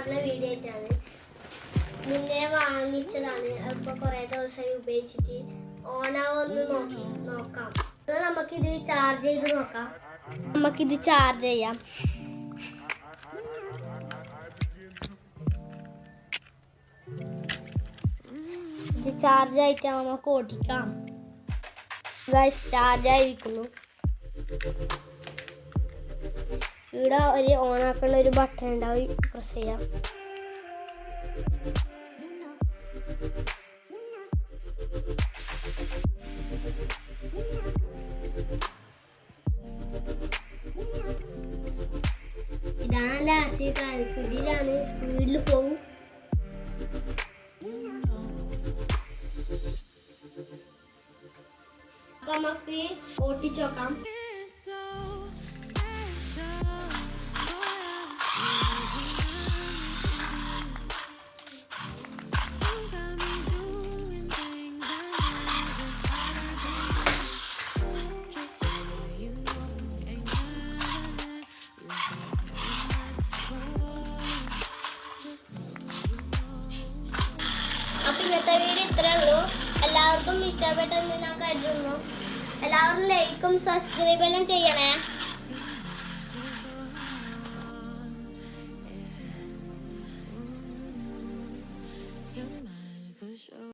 പറഞ്ഞ വീഡിയോ ആയിട്ടാണ്. മുന്നേ വാങ്ങിച്ചതാണ്. അപ്പോൾ കുറേ ദിവസമായി ഉപയോഗിച്ചിട്ട് ഓണാവൊന്ന് നോക്കാം. എന്നാൽ നമുക്കിത് ചാർജ് ചെയ്ത് നോക്കാം. നമുക്കിത് ചാർജ് ചെയ്യാം. ഇത് ചാർജ് ആയിട്ട് നമുക്ക് ഓടിക്കാം. ഗൈസ് ചാർജ് ആയിരിക്കുന്നു. ഇവിടെ ഒരു ഓണാക്കുന്ന ഒരു ബട്ടൺ ഉണ്ടാവും, പ്രസ് ചെയ്യാം. ഇതാണ് ലാസ്റ്റ് കാലിക്കുടിയിലാണ്, സ്പീഡിൽ പോവും. അപ്പൊ നമുക്ക് ഓട്ടിച്ച് നോക്കാം. അപ്പോൾ ഇന്നത്തെ വീഡിയോ ഇത്രയേ ഉള്ളൂ. എല്ലാവർക്കും ഇഷ്ടപ്പെട്ടെന്ന് ഞാൻ കരുതുന്നു. എല്ലാവരും ലൈക്കും സബ്സ്ക്രൈബെല്ലാം ചെയ്യണേ.